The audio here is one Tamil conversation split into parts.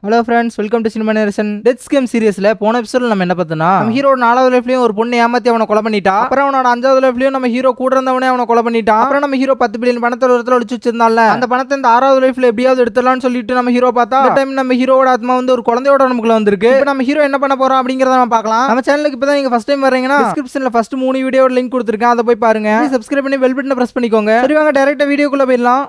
Hello friends, welcome to cinema narration. Death game சீரிஸ்ல போன எபிசோட்ல நம்ம என்ன பார்த்தோம்னா, நம்ம ஹீரோ 4வது லைஃப்லயும் ஒரு பொண்ணு ஏமாத்தி அவனை கொலை பண்ணிட்டா. அப்புறம் அவனோட 5வது லைஃப்லயும் நம்ம ஹீரோ கூட இருந்தவனே அவனை கொலை பண்ணிட்டான். அப்புறம் நம்ம ஹீரோ 10 பில்லியன் பணத்தை ஒரு இடத்துல ஒளிச்சு வச்சிருந்தால, அந்த பணத்தை இந்த 6வது லைஃப்ல எப்படியாவது எடுத்துடலாம்னு சொல்லிட்டு நம்ம ஹீரோ பார்த்தா, இந்த டைம் நம்ம ஹீரோட ஆத்மா வந்து ஒரு குழந்தையோட நமக்குள்ள வந்திருக்கு. இப்போ நம்ம ஹீரோ என்ன பண்ண போறோம் அப்படிங்கறத நம்ம பார்க்கலாம். நம்ம சேனலுக்கு இப்பதான் நீங்க ஃபர்ஸ்ட் டைம் வர்றீங்கன்னா டிஸ்கிரிப்ஷன்ல ஃபர்ஸ்ட் 3 வீடியோட லிங்க் கொடுத்திருக்கேன், அதை போய் பாருங்க. சப்ஸ்கிரைப் பண்ணி பெல் பட்டனை பிரஸ் பண்ணிக்கோங்க. சரி வாங்க டைரக்டா வீடியோக்குள்ள போயிடலாம்.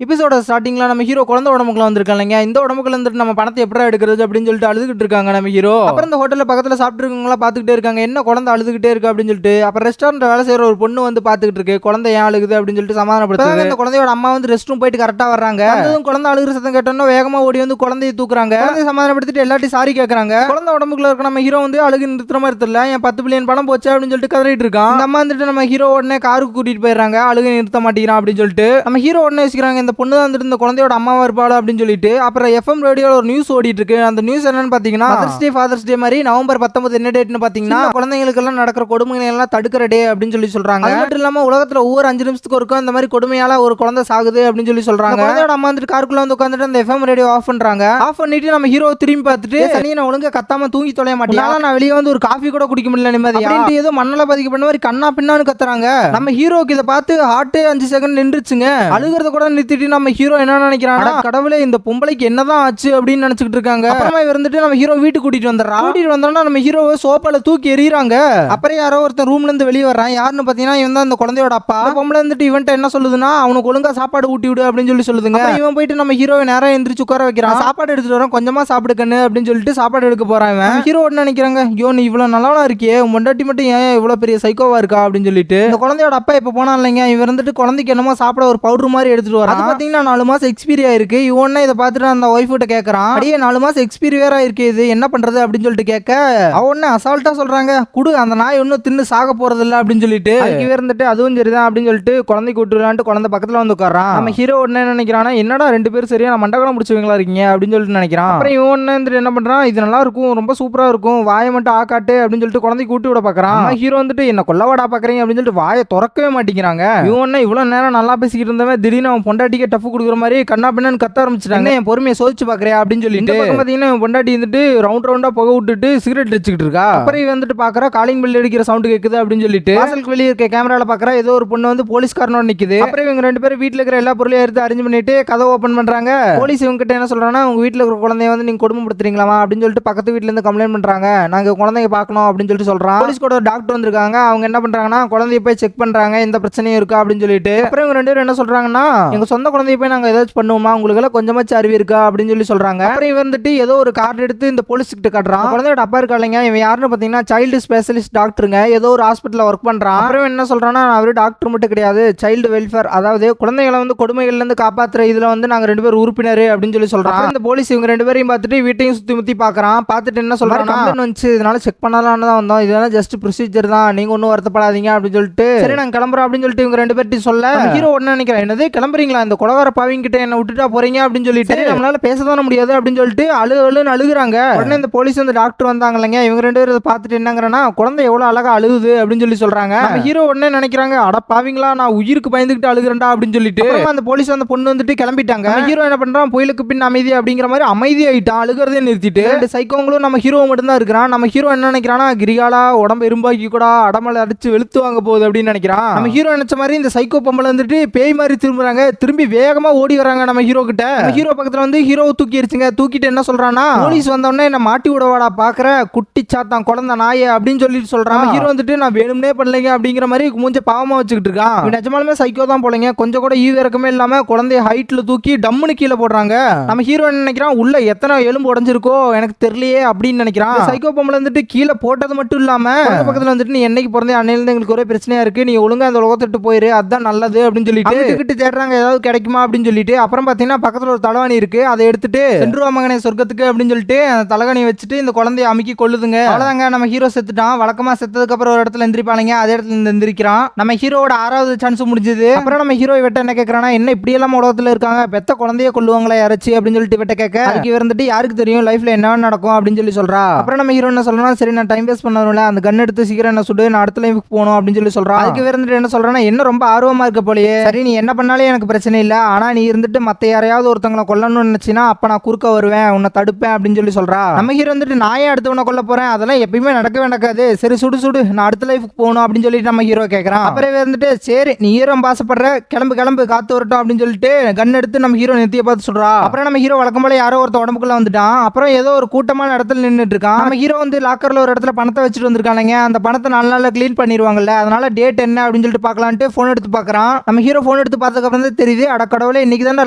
எபிசோட ஸ்டார்டிங்ல நம்ம ஹீரோ குழந்தை உடம்புக்குள்ள வந்திருக்காங்க. இந்த உடம்புக்குள்ள இருந்துட்டு நம்ம பணத்தை எப்படி எடுக்கிறது அப்படின்னு சொல்லிட்டு அழுதுகிட்டு இருக்காங்க நம்ம ஹீரோ. அப்புறம் இந்த ஹோட்டல்ல பக்கத்துல சாப்பிட்டு இருக்கவங்களா பாத்துக்கிட்டே இருக்காங்க, என்ன குழந்தை அழுதுகிட்டே இருக்கு அப்படின்னு சொல்லிட்டு. அப்புறம் ரெஸ்டாரண்ட் வேலை செய்யற ஒரு பொண்ணு வந்து பாத்துக்கிட்டு இருக்கு, குழந்தை ஏன் அழுகுது அப்படின்னு சொல்லிட்டு சமாதானப்படுத்துறாங்க. இந்த குழந்தையோட அம்மா வந்து ரெஸ்ட் ரூம் போயிட்டு கரெக்டா வர்றாங்க. அதுவும் குழந்தை அழுகுற சத்தம் கேட்டோன்னா வேகமா ஓடி வந்து குழந்தையை தூக்குறாங்க. குழந்தைய சமாதானப்படுத்திட்டு எல்லாத்தையும் சாரி கேட்கறாங்க. குழந்தை உடம்புக்குள்ள இருக்க நம்ம ஹீரோ வந்து அழுகு நிறுத்துற மாதிரி தெரியல, என் 10 பில்லியன் பணம் போச்சு அப்படின்னு சொல்லிட்டு கதறிட்டு இருக்கான். இந்த அம்மா வந்துட்டு நம்ம ஹீரோ உடனே காருக்கு கூட்டிட்டு போயிடுறாங்க, அழுகு நிறுத்த மாட்டேங்கிறான் அப்படின்னு சொல்லிட்டு. நம்ம ஹீரோ உடனே யோசிக்கிறாங்க, இந்த பொண்ணு தான் வந்துட்டு இந்த குழந்தையோட அம்மாவா இருப்பாள் அப்படின்னு சொல்லிட்டு. அப்புறம் எஃப்எம் ரேடியோல ஒரு நியூஸ் ஓடிட்டு இருக்கு. அந்த நியூஸ் என்னன்னு பாத்தீங்கன்னா, மதர்ஸ் டே ஃபாதர்ஸ் டே மாதிரி நவம்பர் 19 என்ன டேட்னு பாத்தீங்கன்னா, குழந்தைங்களுக்கு எல்லாம் நடக்கிற கொடுமைகளை எல்லாம் தடுக்கிற டே அப்படின்னு சொல்லி சொல்றாங்க. அது மட்டும் இல்லாம உலகத்துல ஒவ்வொரு 5 நிமிஷத்துக்கு ஒருக்கும் இந்த மாதிரி கொடுமையால ஒரு குழந்தை சாகுது அப்படின்னு சொல்லி சொல்றாங்க. குழந்தையோட அம்மா வந்துட்டு காருக்குள்ள வந்து உட்காந்துட்டு அந்த எஃப்எம் ரேடியோ ஆஃப் பண்றாங்க. ஆஃப் பண்ணிட்டு நம்ம ஹீரோ திரும்பி பார்த்துட்டு, சனி நான் ஒழுங்கா கத்தாம தூங்கி தொலைய மாட்டேன், நான் வெளியே வந்து ஒரு காஃபி கூட குடிக்க முடியல நிம்மதியா அப்படின்ட்டு ஏதோ மண்ணல பாதிக்கப்பட்ட மாதிரி கண்ணா பின்னான்னு கத்துறாங்க. நம்ம ஹீரோக்கு இதை பார்த்து ஹார்ட் 5 செகண்ட் நின்றுச்சுங்க. அழுகிறத கூட நிறுத்திட்டு நம்ம ஹீரோ என்ன நினைக்கிறானா, கடவுளே இந்த பொம்பளைக்கு என்னதான் ஆச்சு அப்படின்னு நினைச்சிட்டு இருக்காங்க. அப்புறமா வந்துட்டு நம்ம ஹீரோ வீட்டுக்கு கூட்டிட்டு வந்துடுறான். கூட்டிட்டு வந்தோம்னா நம்ம ஹீரோவை சோப்பால தூக்கி எறியறாங்க. அப்புறம் யாரோ ஒருத்தர் ரூம்ல இருந்து வெளியே வர்றான். யாருன்னு பாத்தீங்கன்னா இவன் தான் அந்த குழந்தையோட அப்பா. பொம்பளை வந்துட்டு இவன்ட்ட என்ன சொல்லுதுன்னா, அவனுக்கு ஒழுங்கா சாப்பாடு ஊட்டி விடு அப்படின்னு சொல்லி சொல்லுதுங்க. இவன் போயிட்டு நம்ம ஹீரோவை நேரம் எந்திரிச்சு உட்கார வைக்கிறான். சாப்பாடு எடுத்துட்டு வரோம், கொஞ்சமா சாப்பிடுக்கன்னு அப்படின்னு சொல்லிட்டு சாப்பாடு எடுக்க போறான். இவன் ஹீரோ என்ன நினைக்கிறாங்க, ஐயோ நீ இவ்வளவு நல்லவனா இருக்கியே, உன் பொண்டாட்டி மட்டும் ஏன் இவ்வளவு பெரிய சைக்கோவா இருக்கா அப்படின்னு சொல்லிட்டு. இந்த குழந்தையோட அப்பா இப்ப போனா இல்லைங்க, இவன் வந்துட்டு குழந்தைக்கு என்னமோ சாப்பிட ஒரு பவுடர் மாதிரி எடுத்துட்டு வரான். அது பாத்தீங்கன்னா 4 மாசம் எக்ஸ்பீரி ஆயிருக்கு. இவன் இதை பார்த்துட்டு அந்த ஒய்ஃப் கிட்ட கேட்கறான், அடியே 4 மாசம் எக்ஸ்பீரி வேற இருக்கு, இது என்ன பண்றது அப்படின்னு சொல்லிட்டு கேட்க, அவன் அசால்ட்டா சொல்றாங்க, குடு அந்த நாய் ஒன்னும் தின்னு சாக போறது இல்ல அப்படின்னு சொல்லிட்டு. அதுக்கு இருந்துட்டு அதுவும் சரிதான் அப்படின்னு சொல்லிட்டு குழந்தை கூட்டுலான்ட்டு குழந்தை பக்கத்துல வந்து உட்காரான். நம்ம ஹீரோ உடனே நினைக்கிறானா, என்னடா 2 பேரும் சரியா மண்டகலம் முடிச்சவங்களா இருக்கீங்க அப்படின்னு சொல்லிட்டு நினைக்கிறான். அப்புறம் இவன் என்ன பண்றான், இது நல்லா இருக்கும், ரொம்ப சூப்பரா இருக்கும், வாயை மட்டும் ஆக்காட்டு அப்படின்னு சொல்லிட்டு குழந்தை கூட்டி விட பாக்குறான். ஹீரோ வந்துட்டு என்ன கொல்லவாடா பாக்குறீங்க அப்படின்னு சொல்லிட்டு வாயை திறக்கவே மாட்டேங்கிறாங்க. இவன் இவ்வளவு நேரம் நல்லா பேசிக்கிட்டு இருந்தவன் திடீர்னு அவன் பொண்டாட்டிக்கு டஃப் கொடுக்குற மாதிரி கண்ணா பின்னான்னு கத்த ஆரம்பிச்சிட்டாங்க. என் பொறுமையை சோதிச்சு பாக்குறியா அப்படின்னு சொல்லிட்டு பாத்தீங்கன்னா பொண்டாட்டி வந்துட்டு ரவுண்டா புகை விட்டுட்டு சிகரெட் வச்சுக்கிட்டு இருக்கா. அப்புறம் வந்துட்டு பாக்குறா, காலிங் பெல் அடிக்கிற சவுண்ட் கேக்குது அப்படின்னு சொல்லிட்டு வாசலுக்கு வெளியே இருக்க கேமரால பாக்குறா, ஏதோ ஒரு பொண்ணு வந்து போலீஸ்காரனோட நிக்குது. அப்புறம் இவங்க 2 பேரும் வீட்டுல இருக்கிற எல்லா பொருளையும் எடுத்து அரேஞ்ச் பண்ணிட்டு கதவை ஓபன் பண்றாங்க. போலீஸ் இவங்க கிட்ட என்ன சொல்றாங்கன்னா, உங்க வீட்டுல இருக்கிற குழந்தைய வந்து நீங்க கொடுமைப்படுத்துறீங்களா அப்படின்னு சொல்லிட்டு பக்கத்து வீட்டுல இருந்து கம்ப்ளைண்ட் பண்றாங்க. நாங்க குழந்தைய பார்க்கணும் அப்படின்னு சொல்லிட்டு சொல்றான். போலீஸ் கூட டாக்டர் வந்திருக்காங்க. அவங்க என்ன பண்றாங்கன்னா, குழந்தைய போய் செக் பண்றாங்க, எந்த பிரச்சனையும் இருக்கா அப்படின்னு சொல்லிட்டு. அப்புறம் இவங்க 2 பேரும் என்ன சொல்றாங்கன்னா, எங்க சொந்த குழந்தைய போய் நாங்க ஏதாச்சும் பண்ணுவோமா, உங்களுக்கு எல்லாம் கொஞ்சமாச்சும் அறிவு இருக்கா அப்படின்னு சொல்லி சொல்றாங்க. அப்புறம் இவன் வந்துட்டு ஏதோ ஒரு கார்டு எடுத்து இந்த போலீஸ் கிட்ட காட்டுறான். குழந்தையோட அப்பா இருக்கா இல்லைங்க, இவன் யாருன்னு பாத்தீங்கன்னா சைல்டு ஸ்பெஷலிஸ்ட் டாக்டருங்க, ஏதோ ஒரு ஹாஸ்பிட்டல்ல ஒர்க் பண்றான். அப்புறம் என்ன சொல்றான்னா, அவரு டாக்டர் மட்டும் கிடையாது, சைல்டு வெல்ஃபேர், அதாவது குழந்தைகளை வந்து கொடுமைகள்ல இருந்து காப்பாத்துற இதுல வந்து நாங்க 2 பேரும் உறுப்பினர் அப்படின்னு சொல்லி சொல்றான். இந்த போலீஸ் இவங்க 2 பேரையும் பார்த்துட்டு வீட்டையும் சுத்தி முத்தி பாக்குறான். பார்த்துட்டு என்ன சொல்றான், கம்ப்ளைண்ட் வந்துச்சு, இதனால செக் பண்ணலாம்னு தான் வந்தோம், இதெல்லாம் ஜஸ்ட் ப்ரொசீஜர் தான், நீங்க ஒன்னும் வருத்தப்படாதீங்க அப்படின்னு சொல்லிட்டு, சரி நாங்க கிளம்புறோம் அப்படின்னு சொல்லிட்டு இவங்க 2 பேர்ட்டையும் சொல்ல, ஹீரோ ஒன்னு நினைக்கிறேன், என்னது கிளம்புறீங்களா, இந்த கொலகார பாவிங்க கிட்ட என்ன விட்டுட்டா போறீங்க அப்படின்னு சொல்லிட்டு, நம்மளால பேசதான முடியாது அப்படின்னு சொல்லிட்டு அழுன்னு அழுகுறாங்க. உடனே இந்த போலீஸ் வந்து டாக்டர் வந்தாங்க இல்லைங்க, இவங்க 2 பேரும் பார்த்துட்டு என்னங்கிறனா, குழந்தை எவ்வளவு அழகா அழுகுது அப்படின்னு சொல்லி சொல்றாங்க. நம்ம ஹீரோ உடனே நினைக்கிறாங்க, அட பாவீங்களா, நான் உயிருக்கு பயந்துகிட்டு அழுகுறேன்டா அப்படின்னு சொல்லிட்டு அந்த போலீஸ் அந்த பொண்ணு வந்துட்டு கிளம்பிட்டாங்க. ஹீரோ என்ன பண்றான், புயலுக்கு பின் அமைதி அப்படிங்கிற மாதிரி அமைதி ஆயிட்டான், அழுகிறதே நிறுத்திட்டு. 2 சைக்கோங்களும் நம்ம ஹீரோ மட்டும் தான் இருக்கிறான். நம்ம ஹீரோ என்ன நினைக்கிறானா, கிரிகாலா உடம்பு எறும்பாக்கி கூட அடமலை அடிச்சு வெளுத்து வாங்க போகுது அப்படின்னு நினைக்கிறான். நம்ம ஹீரோ நினைச்ச மாதிரி இந்த சைக்கோ பொம்பளை வந்துட்டு பேய் மாதிரி திரும்புறாங்க, திரும்பி வேகமா ஓடி வராங்க நம்ம ஹீரோ கிட்ட. ஹீரோ பக்கத்துல வந்து ஹீரோவை தூக்கி எரிச்சுங்க, தூக்கிட்டு என்ன சொல்றானா, போலீஸ் வந்தோடனே என்ன மாட்டி விடவாடா பாக்குற குட்டி சாத்தான் குழந்தை நாய அப்படின்னு சொல்லிட்டு சொல்றான். ஹீரோ வந்துட்டு நான் வேணும்னே பண்ணலைங்க அப்படிங்கிற மாதிரி மூஞ்ச பாவமா வச்சுக்கிட்டு இருக்கான். நிஜமாலுமே சைக்கோ தான் போலங்க, கொஞ்சம் கூட ஈவு இறக்கமே இல்லாம குழந்தைய ஹைட்ல தூக்கி டம்முன்னு கீழே போடுறாங்க. நம்ம ஹீரோ என்ன நினைக்கிறான், உள்ள எத்தனை எலும்பு உடைஞ்சிருக்கோ எனக்கு தெரியலையே அப்படின்னு நினைக்கிறான். சைக்கோ பொம்பளை வந்துட்டு கீழே போட்டது மட்டும் இல்லாம பக்கத்துல வந்துட்டு, நீ என்னைக்கு பிறந்தே அன்னையில இருந்து எங்களுக்கு ஒரே பிரச்சனையா இருக்கு, நீ ஒழுங்கா அந்த உலகத்தை விட்டு போயிரு, அதான் நல்லது அப்படின்னு சொல்லிட்டு தேடுறாங்க, ஏதாவது கிடைக்குமா அப்படின்னு சொல்லிட்டு அப்புறம் பாத்தீங்கன்னா பக்கத்துல ஒரு தலவாணி இருக்கு, அதை எடுத்துட்டு சென்றுவா மகனே சொர்க்கத்துக்கு அப்படின்னு சொல்லிட்டு அந்த தலகாணி வச்சுட்டு இந்த குழந்தைய அமுக்கி கொள்ளுதுங்க. அவ்வளவுதாங்க, நம்ம ஹீரோ செத்துட்டான். வழக்கமா செத்ததுக்கு அப்புறம் ஒரு இடத்துல எந்திரிப்பாங்க, அதே இடத்துல இருந்து எந்திரிக்கிறான். நம்ம ஹீரோட 6வது சான்ஸ் முடிஞ்சது. அப்புறம் நம்ம ஹீரோ இவட்ட என்ன கேட்கறானா, என்ன இப்படி எல்லாம் உலகத்துல இருக்காங்க, பெத்த குழந்தைய கொல்லுவாங்களா யாராச்சும் அப்படின்னு சொல்லிட்டு இவட்ட கேட்க, அதுக்கு இருந்துட்டு யாருக்கு தெரியும் லைஃப்ல என்ன நடக்கும் அப்படின்னு சொல்லி சொல்றா. அப்புறம் நம்ம ஹீரோ என்ன சொல்றா, சரி நான் டைம் வேஸ்ட் பண்ணணும்ல, அந்த கன் எடுத்து சீக்கிரம் என்ன சுடு, நான் அடுத்த லைஃப்க்கு போகணும் அப்படின்னு சொல்லி சொல்றா. அதுக்கு இருந்துட்டு என்ன சொல்றானா, என்ன ரொம்ப ஆர்வமா இருக்க போலயே, சரி நீ என்ன பண்ணாலும் எனக்கு பிரச்சனை இல்ல, ஆனா நீ இருந்துட்டு மத்த யாரையாவது ஒருத்தவங்களை கொல்லணும்னு நினைச்சினா அப்ப நான் குறுக்க வருவேன், உன்னை தடுப்பேன் அப்படின்னு சொல்லி சொல்றா. நம்ம ஹீரோ வந்துட்டு நான் ஏன் அடுத்தவனை கொல்ல போறேன், அதெல்லாம் எப்பயுமே நடக்கவே நடக்காது, சரி சுடு சுடு நான் அடுத்த லைஃப்க்கு போகணும் அப்படின்னு சொல்லிட்டு நம்ம ஹீரோ கேட்கறான். அப்புறம் வந்துட்டு சரி நீ ஹீரோ பாசப்படுற, கிளம்பு கிளம்பு காத்து வரட்டும் அப்படின்னு சொல்லிட்டு கன் எடுத்து நம்ம ஹீரோ நெத்திய பார்த்து சொல்றா. அப்புறம் நம்ம ஹீரோ வழக்கம் போல யாரோ ஒருத்த உடம்புக்குள்ள வந்துட்டான். அப்புறம் ஏதோ ஒரு கூட்டமான இடத்துல நின்றுட்டு இருக்கான். நம்ம ஹீரோ வந்து லாக்கர்ல ஒரு இடத்துல பணத்தை வச்சுட்டு வந்திருக்கானுங்க. அந்த பணத்தை 4 நாள்ல கிளீன் பண்ணிடுவாங்கல்ல, அதனால டேட் என்ன அப்படின்னு சொல்லிட்டு பார்க்கலான்ட்டு போன் எடுத்து பார்க்கறான். நம்ம ஹீரோ போன் எடுத்து பார்த்ததுக்கு அப்புறம் தான் தெரியுது, அட கடவுளே இன்னைக்கு தான்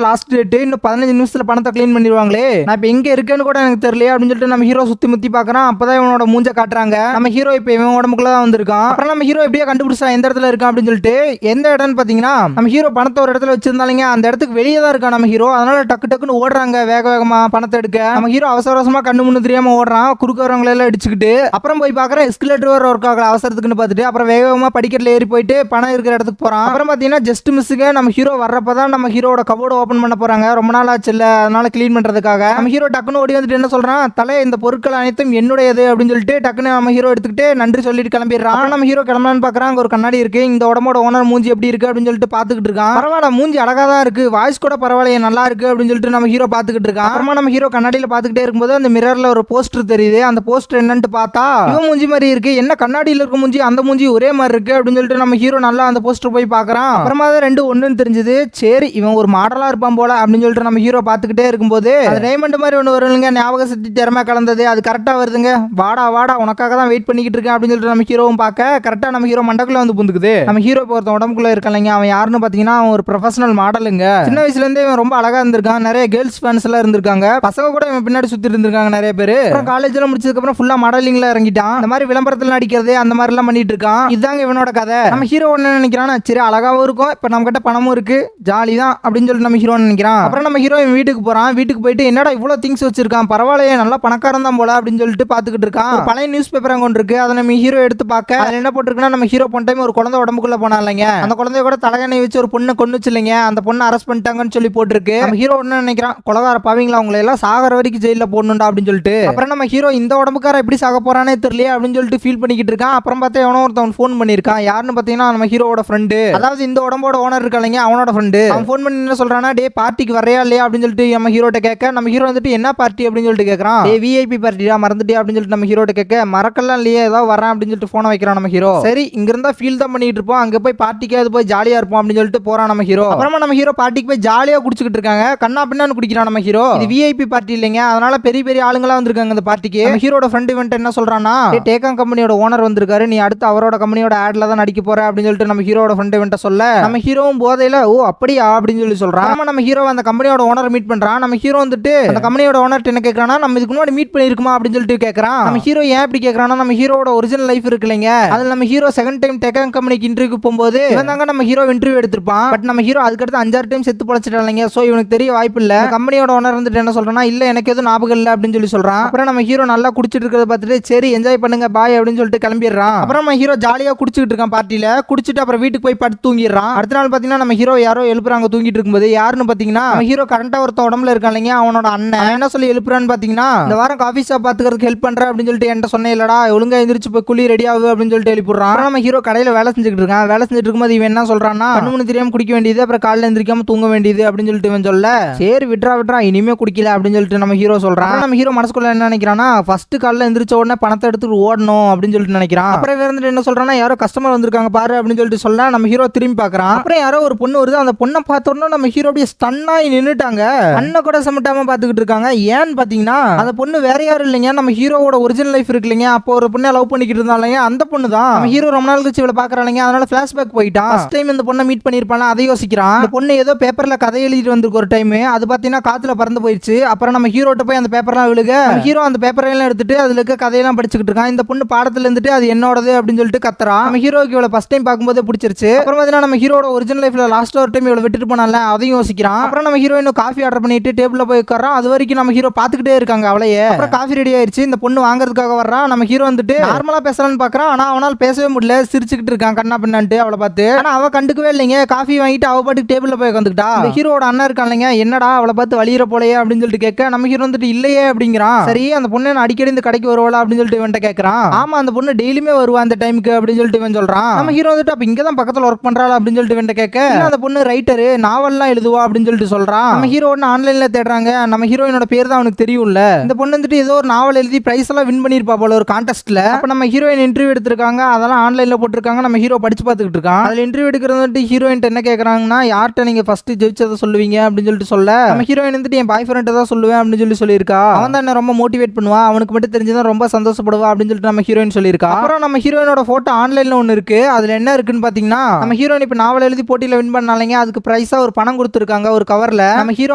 லாஸ்ட் டேட், இன்னும் 15 நிமிஷத்துல பணத்தை கிளீன் பண்ணிடுவாங்களே, நான் இப்ப எங்க இருக்கேன்னு கூட எனக்கு தெரியல அப்படின்னு சொல்லிட்டு நம்ம ஹீரோ சுத்தி முத்தி பார்க்கறான். அப்பதான் இவனோட மூஞ்ச காட்டுறாங்க. நம்ம ஹீரோ இப்ப இவன் உடம்புக்குள்ள தான் வந்திருக்கான். அப்புறம் நம்ம ஹீரோ எப்படியா கண்டுபிடிச்சா எந்த இடத்துல இருக்கான் அப்படின்னு சொல்லிட்டு, எந்த இடம்னு பாத்தீங்கன்னா நம்ம ஹீரோ பணத்தை ஒரு இடத்துல வச்சிருந்தாங்க, அந்த இடத்துக்கு வெளியே தான் இருக்கான் நம்ம ஹீரோ. அதனால டக்கு டக்குன்னு ஓடுறாங்க வேக வேகமா பணத்தை எடுக்க. நம்ம ஹீரோ அவசர அவசரமா கண்ணு முன்னு தெரியாம ஓடுறான், குறுக்க வரவங்களை எல்லாம் அடிச்சுக்கிட்டு. அப்புறம் போய் பார்க்கறேன் எஸ்கலேட்டர் ஒர்க் ஆகல அவசரத்துக்குன்னு பார்த்துட்டு, அப்புறம் வேக வேகமா படிக்கட்டுல ஏறி போயிட்டு பணம் இருக்கிற இடத்துக்கு போறான். அப்புறம் பாத்தீங்கன்னா ஜஸ்ட் மிஸ்ஸுக்கு நம்ம ஹீரோ வர்றப்பதான் நம்ம ஹீரோட கபோர்டு ஓபன் பண்ண போறாங்க, ரொம்ப நாள் ஆச்சு இல்ல, அதனால கிளீன் பண்றதுக்காக. நம்ம ஹீரோ டக்குன்னு ஓடி வந்துட்டு என்ன சொல்றான், தலை இந்த பொருட்கள் அனைத்தும் என்னுடையது அப்படின்னு சொல்லிட்டு டக்குன்னு நம்ம ஹீரோ எடுத்துக்கிட்டு நன்றி சொல்லிட்டு கிளம்பிடுறான். நம்ம ஹீரோ கிளம்பலான்னு பாக்குறான், அங்க ஒரு கண்ணாடி இருக்கு, இந்த உடம்போட ஓனர் மூஞ்சி எப்படி இருக்கு அப்படின்னு சொல்லிட்டு பாத்துக்கிட்டு இருக்கான். பரவாயில்ல மூஞ்சி அழகா தான் இருக்கு, வாய்ஸ் கூட பரவாயில்ல நல்லா இருக்கு அப்படின்னு சொல்லிட்டு நம்ம ஹீரோ பாத்துக்கிட்டு இருக்கான். அப்புறமா நம்ம ஹீரோ கண்ணாடியில பாத்துக்கிட்டே இருக்கும்போது அந்த மிரர்ல ஒரு போஸ்டர் தெரியுது. அந்த போஸ்டர் என்னன்னு பார்த்தா இவன் மூஞ்சி மாதிரி இருக்கு, என்ன கண்ணாடியில இருக்க மூஞ்சி அந்த மூஞ்சி ஒரே மாதிரி இருக்கு அப்படின்னு சொல்லிட்டு நம்ம ஹீரோ நல்லா அந்த போஸ்டர் போய் பாக்குறான். அப்புறமா தான் ரெண்டு ஒண்ணுன்னு தெரிஞ்சது. சரி இவன் ஒரு மாடலா இருப்பான் போல அப்படின்னு சொல்லிட்டு நம்ம ஹீரோ பாத்துக்கிட்டே இருக்கும்போது டைமண்ட் மாதிரி ஒன்று வருங்க, ஞாபக சக்தி திறமை கலந்தது, அது கரெக்டா வருதுங்க, வாடா வாடா உனக்காக தான் வெயிட் பண்ணிக்கிட்டு இருக்கேன் அப்படின்னு சொல்லிட்டு நம்ம ஹீரோவும் பார்க்க கரெக்டா நம்ம ஹீரோ மண்டக்குள்ள வந்து புந்துக்குது. நம்ம ஹீரோ ஒருத்தன் உடம்புக்குள்ள இருக்காங்க, அவன் யாருன்னு பாத்தீங்கன்னா அவன் ஒரு ப்ரொஃபஷனல் மாடலுங்க. சின்ன வயசுல இருந்தே இவன் ரொம்ப அழகா இருந்திருக்கான், நிறைய கேர்ள்ஸ் ஃபேன்ஸ் எல்லாம் இருந்திருக்காங்க, பசங்க கூட இவன் பின்னாடி சுத்தி இருந்திருக்காங்க நிறைய பேர். அப்புறம் காலேஜ்ல முடிச்சதுக்கு அப்புறம் ஃபுல்லா மாடலிங்ல இறங்கிட்டான், இந்த மாதிரி விளம்பரத்துல நடிக்கிறது அந்த மாதிரி எல்லாம் பண்ணிட்டு இருக்கான். இதுதாங்க இவனோட கதை. நம்ம ஹீரோ என்ன நினைக்கிறான், சரி அழகாவும் இருக்கும், இப்ப நம்ம கிட்ட பணமும் இருக்கு, ஜாலி தான் அப்படின்னு சொல்லிட்டு நம்ம ஹீரோ நினைக்கிறான். அப்புறம் நம்ம ஹீரோ வீட்டுக்கு போறான். வீட்டுக்கு போயிட்டு என்னடா இவ்வளவு திங்ஸ் வச்சிருக்கான், பரவாயில்லையே நல்லா பணக்காரன் தான் போல அப்படின்னு சொல்லிட்டு பாத்துக்கிட்டு இருக்கான். பழைய நியூஸ் பேப்பர் அங்க ஒன்று இருக்கு, அதை நம்ம ஹீரோ எடுத்து பார்க்க அதுல என்ன போட்டிருக்குன்னா, நம்ம ஹீரோ போன டைம் ஒரு குழந்தை உடம்புக்குள்ள போனா இல்லைங்க, அந்த குழந்தைய கூட தலைகணை வச்சு ஒரு பொண்ணை கொன்னுச்சு இல்லைங்க, அந்த பொண்ணை அரெஸ்ட் பண்ணிட்டாங்கன்னு சொல்லி போட்டிருக்கு. நம்ம ஹீரோ என்ன நினைக்கிறான், கொலகார பாவீங்களா அவங்களை எல்லாம் சாகர வரைக்கும் ஜெயில போடணும்டா அப்படின்னு சொல்லிட்டு. அப்புறம் நம்ம ஹீரோ இந்த உடம்புக்கார எப்படி சாக போறானே தெரியல அப்படின்னு சொல்லிட்டு ஃபீல் பண்ணிக்கிட்டு இருக்கான். அப்புறம் பார்த்தா எவனோ ஒருத்தவன் ஃபோன் பண்ணிருக்கான், யாருன்னு பாத்தீங்கன்னா நம்ம ஹீரோட ஃப்ரெண்டு, அதாவது இந்த உடம்போட ஓனர் இருக்காங்க அவனோட ஃப்ரெண்டு. அவன் ஃபோன் பண்ணி என்ன சொல்றானா, டே பார்ட்டிக்கு வரையா இல்லையா அப்படின்னு சொல்லிட்டு நம்ம ஹீரோட்ட கேட்க, நம்ம ஹீரோ வந்துட்டு என்ன பார்ட்டி அப்படின்னு சொல்லிட்டு கேட்கறான். ஏ விஐபி பார்ட்டியா மறந்துட்டியா அப்படின்னு சொல்லிட்டு நம்ம ஹீரோட்ட கேட்க, மறக்கலாம் இல்லையே ஏதாவது வரேன் அப்படின்னு சொல்லிட்டு போனை வைக்கிறான் நம்ம ஹீரோ. சரி இங்க இருந்தா ஃபீல் தான் பண்ணிட்டு இருப்போம், அங்க போய் பார்ட்டிக்காவது போய் ஜாலியா இருப்போம் அப்படின்னு சொல்லிட்டு போறான் நம்ம ஹீரோ. அப்புறமா நம்ம ஹீரோ பார்ட்டிக்கு போய் ஜாலியா குடிச்சிட்டு இருக்காங்க, கண்ணா பின்னான்னு குடிக்கிறான் நம்ம ஹீரோ. இது விஐபி பார்ட்டி இல்லைங்க, அதனால பெரிய பெரிய ஆளுங்களா வந்திருக்காங்க இந்த பார்ட்டிக்கு. நம்ம ஹீரோட ஃப்ரெண்ட் இவன்ட் என்ன சொல்றானா, டேகாங் கம்பெனியோட ஓனர் வந்திருக்காரு, நீ அடுத்து அவரோட கம்பெனியோட ஆட்ல தான் நடிக்க போற அப்படின்னு சொல்லிட்டு நம்ம ஹீரோட ஃப்ரெண்ட் இவன்ட்ட சொல்ல, நம்ம ஹீரோவும் போதையில ஓ அப்படியா அப்படின்னு சொல்லி சொல்றான். நம்ம ஹீரோ அந்த கம்பெனியோட ஓனர் மீட் பண்றான். நம்ம ஹீரோ வந்துட்டு அந்த கம்பெனியோட ஓனர் என்ன கேக்குறானா, நம்ம இதுக்கு முன்னாடி மீட் பண்ணிருக்குமா அப்படின்னு சொல்லிட்டு கேக்குறான். நம்ம ஹீரோ ஏன் இப்படி கேக்குறானா, நம்ம ஹீரோட ஒரிஜினல் லைஃப் இருக்கு இல்லைங்க, அதுல நம்ம ஹீரோ செகண்ட் டைம் டேகாங் கம்பெனிக்கு இன்டர்வியூ போகும்போது இவன் தாங்க நம்ம ஹீரோ இன்டர்வியூ எடுத்திருப்பான். பட் நம்ம ஹீரோ அதுக்கடுத்து 5-6 டைம் செத்து பொழைச்சிட்டாங்க, சோ இவனுக்கு தெரிய வாய்ப்பு இல்ல. கம்பெனியோட ஓனர் வந்துட்டு என்ன சொல்றானா, இல்ல எனக்கு எதுவும் ஞாபகம் இல்ல அப்படின்னு சொல்லி சொல்றான். அப்புறம் நம்ம ஹீரோ நல்லா குடிச்சிட்டு இருக்கிறத பார்த்துட்டு சரி என்ஜாய் பண்ணுங்க பாய் அப்படின்னு சொல்லிட்டு கிளம்பிடுறான். அப்புறம் நம்ம ஹீரோ ஜாலியா குடிச்சிட்டு இருக்கான் பார்ட்டியில, குடிச்சிட்டு அப்புறம் வீட்டுக்கு போய் படுத்து தூங்கிடுறான். அடுத்த நாள் பாத்தீங்கன்னா நம்ம ஹீரோ யாரோ எழுப்புறாங்க தூங்கிட்டு இருக்கும்போது, யாருன்னு பாத்தீங்கன்னா நம்ம ஹீரோ கரண்டா ஒருத்த உடம்புல இருக்கான் இல்லைங்க அவனோட அண்ணன். என்ன சொல்லி எழுப்புறான்னு பாத்தீங்கன்னா, இந்த வாரம் காஃபி ஷாப் பாத்துக்கிறதுக்கு ஹெல்ப் பண்ற அப்படின்னு சொல்லிட்டு என்கிட்ட சொன்னே இல்லடா, ஒழுங்கா எந்திரிச்சு போய் குளி ரெடி ஆகு அப்படின்னு சொல்லிட்டு எழுப்பிடுறான். நம்ம ஹீரோ கடையில வேலை செஞ்சுட்டு இருக்கான். வேலை செஞ்சுட்டு இருக்கும்போது இவன் என்ன சொல்றான்னா, கண்ணு தெரியாம குடிக்க வேண்டியது, அப்புறம் காலையில எந்திரிக்காம தூங்க வேண்டியது அப்படின்னு சொல்லிட்டு இவன் சொல்ல, சரி விட்றா இனிமே குடிக்கல அப்படின்னு சொல்லிட்டு நம்ம ஹீரோ சொல்றான். நம்ம ஹீரோ மனசுக்குள்ள என்ன நினைக்கிறானா, ஃபர்ஸ்ட் காலையில எந்திரிச்ச உடனே பணத்தை எடுத்துட்டு ஓடணும் அப்படின்னு சொல்லிட்டு நினைக்கிறான். அப்புறம் வேற என்ன சொல்றானா, யாரோ கஸ்டமர் வந்திருக்காங்க பாரு அப்படின்னு சொல்லிட்டு சொல்ல, நம்ம ஹீரோ திரும்பி பாக்குறான். அப்புறம் யாரோ ஒரு பொண்ணு வருது, அந்த பொண்ணை பார்த்தோன்னா நம்ம ஹீரோ அப்படியே ஸ்டன்னாகி நின்னுட்டாங்க, அண்ணன் கூட சமட்டாம பாத்துக்கிட்டு இருக்காங்க. ஏன்னு பாத்தீங்கன்னா அந்த பொண்ணு வேற யாரும் இல்லைங்க, நம்ம ஹீரோவோட ஒரிஜினல் லைஃப் இருக்கு இல்லைங்க, அப்போ ஒரு பொண்ணை லவ் பண்ணிக்கிட்டு இருந்தாங்க, அந்த பொண்ணு தான். நம்ம ஹீரோ ரொம்ப நாள் கழிச்சு இவளை பாக்குறாங்க, அதனால பிளாஷ்பேக் போயிட்டான். ஃபர்ஸ்ட் டைம் இந்த பொண்ணை மீட் பண்ணிருப்பான், அதை யோசிக்கிறான். அந்த பொண்ணு ஏதோ பேப்பர்ல கதை எழுதிட்டு வந்திருக்கு ஒரு டைம், அது பாத்தீங்கன்னா காத்துல பறந்து போயிடுச்சு. அப்புறம் நம்ம ஹீரோட்ட போய் அந்த பேப்பர்லாம் விழுக, ஹீரோ அந்த பேப்பரெல்லாம் எடுத்துட்டு அதுல இருக்க கதையெல்லாம் படிச்சுக்கிட்டு இருக்கான். இந்த பொண்ணு பாடத்துல இருந்துட்டு அது என்னோடது அப்படின்னு சொல்லிட்டு கத்துறான். நம்ம ஹீரோக்கு இவளை ஃபர்ஸ்ட் டைம் பார்க்கும்போது பிடிச்சிருச்சு. அப்புறம் பாத்தீங்கன்னா நம்ம ஹீரோட ஒரிஜினல் லைஃப்ல லாஸ்ட் ஒரு டைம் இவளை விட்டுட்டு எடுத்துட்டு போனால அதையும் யோசிக்கிறான். அப்புறம் நம்ம ஹீரோயின் காஃபி ஆர்டர் பண்ணிட்டு டேபிள்ல போய் உட்கார்றான். அது வரைக்கும் நம்ம ஹீரோ பாத்துக்கிட்டே இருக்காங்க அவளையே. அப்புறம் காஃபி ரெடி ஆயிருச்சு. இந்த பொண்ணு வாங்குறதுக்காக வர்றான். நம்ம ஹீரோ வந்துட்டு நார்மலா பேசலாம்னு பாக்குறான். ஆனா அவனால பேசவே முடியல. சிரிச்சுக்கிட்டு இருக்கான் கண்ணா பின்னான்ட்டு அவளை பார்த்து. ஆனா அவ கண்டுக்கவே இல்லைங்க. காஃபி வாங்கிட்டு அவ பாட்டுக்கு டேபிள்ல போய் உட்காந்துக்கிட்டா. இந்த ஹீரோட அண்ணன் இருக்கான் இல்லைங்க, என்னடா அவளை பார்த்து வலியுற போலயே அப்படின்னு சொல்லிட்டு கேட்க நம்ம ஹீரோ வந்துட்டு இல்லையே அப்படிங்கிறான். சரி அந்த பொண்ணு அடிக்கடி இந்த கடைக்கு வருவாளா அப்படின்னு சொல்லிட்டு இவன்ட்ட கேட்கறான். ஆமா அந்த பொண்ணு டெய்லியுமே வருவா அந்த டைமுக்கு அப்படின்னு சொல்லிட்டு இவன் சொல்றான். நம்ம ஹீரோ வந்துட்டு அப்ப இங்கதான் பக்கத்துல ஒர்க் பண்றாளா அப்படின்னு சொல்லிட்டு இவன்ட்ட கேட்க அந்த பொண்ணு ரைட்டரு நாவல்லாம் எழுதுவா அப்படின்னு சொல்லிட்டு சொல்றான். நம்ம ஹீரோ ஆன்லைன்ல தேடுறாங்க. நம்ம ஹீரோயினோட பேர் தான் அவனுக்கு தெரியும்ல. இந்த பொண்ணு வந்துட்டு ஏதோ ஒரு நாவல் எழுதி பிரைஸ் எல்லாம் வின் பண்ணிருப்பா போல ஒரு கான்டெஸ்ட்ல. அப்ப நம்ம ஹீரோயின் இன்டர்வியூ எடுத்திருக்காங்க. அதெல்லாம் ஆன்லைன்ல போட்டிருக்காங்க. நம்ம ஹீரோ படிச்சு பார்த்துக்கிட்டு இருக்கான். அதுல இன்டர்வியூ எடுக்கிறது வந்துட்டு ஹீரோயின் என்ன கேட்கறாங்கன்னா யார்கிட்ட நீங்க ஃபர்ஸ்ட் ஜெயிச்சதை சொல்லுவீங்க அப்படின்னு சொல்லிட்டு சொல்ல நம்ம ஹீரோயின் வந்துட்டு என் பாய் ஃப்ரெண்ட் தான் சொல்லுவேன் அப்படின்னு சொல்லியிருக்கா. அவன் தான் என்ன ரொம்ப மோட்டிவேட் பண்ணுவா, அவனுக்கு மட்டும் தெரிஞ்சதான் ரொம்ப சந்தோஷப்படுவா அப்படின்னு சொல்லிட்டு நம்ம ஹீரோயின் சொல்லியிருக்கா. அப்புறம் நம்ம ஹீரோயினோட போட்டோ ஆன்லைன்ல ஒன்னு இருக்கு. அதுல என்ன இருக்குன்னு பாத்தீங்கன்னா நம்ம ஹீரோயின் இப்ப நாவல் எழுதி போட்டியில வின் பண்ணாலங்க அதுக்கு பிரைஸா ஒரு பணம் கொடுத்துருக்காங்க ஒரு கவர்ல. நம்ம ஹீரோ